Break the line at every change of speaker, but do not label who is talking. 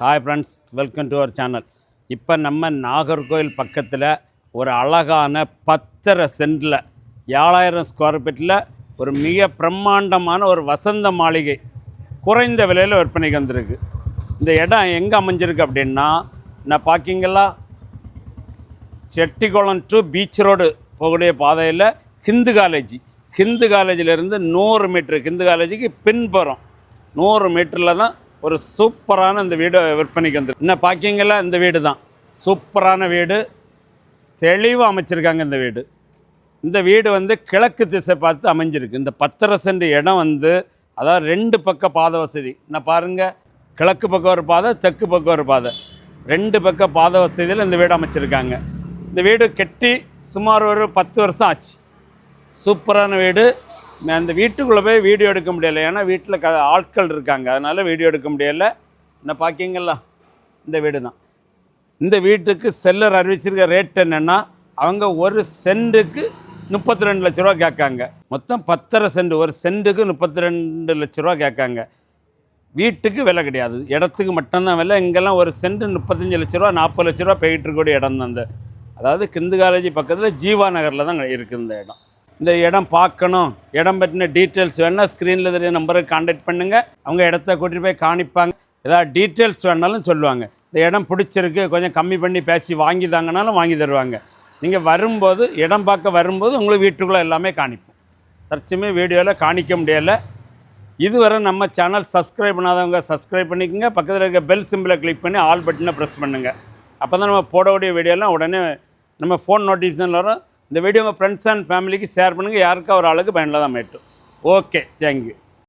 Hi friends, welcome to our channel. இப்போ நம்ம நாகர்கோவில் பக்கத்தில் ஒரு அழகான 10.5 சென்டில் 7,000 ஸ்கொயர் ஃபீட்டில் ஒரு மிக பிரம்மாண்டமான ஒரு வசந்த மாளிகை குறைந்த விலையில் விற்பனைக்கு வந்திருக்கு. இந்த இடம் எங்கே அமைஞ்சிருக்கு அப்படின்னா, நான் பார்க்கிங்களா, செட்டிக்குளம் டு பீச் ரோடு போகக்கூடிய பாதையில் ஹிந்து காலேஜிலேருந்து 100 மீட்ரு, ஹிந்து காலேஜுக்கு பின்புறம் 100 மீட்டரில் தான் ஒரு சூப்பரான இந்த வீடு விற்பனைக்கு வந்துருக்கு. இன்னும் பார்க்கிங்களா, இந்த வீடு தான் சூப்பரான வீடு, தெளிவாக அமைச்சிருக்காங்க. இந்த வீடு வந்து கிழக்கு திசை பார்த்து அமைஞ்சிருக்கு. இந்த 10.5 சென்ட் இடம் வந்து, அதாவது 2 பக்க பாதை வசதி. நான் பாருங்கள், கிழக்கு பக்கம் ஒரு பாதை, தெற்கு பக்கம் ஒரு பாதை, 2 பக்க பாதை வசதியில் இந்த வீடு அமைச்சிருக்காங்க. இந்த வீடு கட்டி சுமார் ஒரு 10 வருஷம் ஆச்சு. சூப்பரான வீடு. அந்த வீட்டுக்குள்ளே போய் வீடியோ எடுக்க முடியலை, ஏன்னா வீட்டில் ஆட்கள் இருக்காங்க, அதனால் வீடியோ எடுக்க முடியலை. என்ன பார்க்கிங்களா, இந்த வீடு தான். இந்த வீட்டுக்கு செல்லர் அறிவிச்சிருக்க ரேட் என்னென்னா, அவங்க ஒரு சென்ட்டுக்கு 32 லட்ச ரூபா கேட்காங்க. மொத்தம் 10.5 சென்ட், ஒரு சென்ட்டுக்கு 32 லட்ச ரூபா கேட்காங்க. வீட்டுக்கு விலை கிடையாது, இடத்துக்கு மட்டும்தான் விலை. இங்கெல்லாம் ஒரு சென்ட் 35 லட்ச ரூபா 40 லட்ச ரூபா போயிட்டு இருக்கக்கூடிய இடம் தான். அதாவது ஹிந்து காலேஜ் பக்கத்தில் ஜீவா நகரில் தான் இருக்குது இந்த இடம். இந்த இடம் பார்க்கணும், இடம் பற்றின டீட்டெயில்ஸ் வேணால் ஸ்க்ரீனில் தெரிய நம்பருக்கு கான்டாக்ட் பண்ணுங்கள். அவங்க இடத்த கூட்டிகிட்டு போய் காணிப்பாங்க. ஏதாவது டீட்டெயில்ஸ் வேணாலும் சொல்லுவாங்க. இந்த இடம் பிடிச்சிருக்கு, கொஞ்சம் கம்மி பண்ணி பேசி வாங்கி தாங்கனாலும் வாங்கி தருவாங்க. நீங்கள் வரும்போது, இடம் பார்க்க வரும்போது உங்களுக்கு வீட்டுக்குள்ளே எல்லாமே காணிப்போம். தற்சமயம் வீடியோவில் காணிக்க முடியலை. இதுவரை நம்ம சேனல் சப்ஸ்கிரைப் பண்ணாதவங்க சப்ஸ்கிரைப் பண்ணிக்கோங்க. பக்கத்தில் இருக்க பெல் சிம்பிளை கிளிக் பண்ணி ஆல் பட்டனை ப்ரெஸ் பண்ணுங்கள். அப்போ தான் நம்ம போடக்கூடிய வீடியோலாம் உடனே நம்ம ஃபோன் நோட்டிஃபிகேஷன் வரும். இந்த வீடியோ உங்கள் ஃப்ரெண்ட்ஸ் அண்ட் ஃபேமிலிக்கு ஷேர் பண்ணுங்கள். யாருக்கா ஒரு ஆளுக்கு பயனில் தான் மேட்டும். Okay, thank you.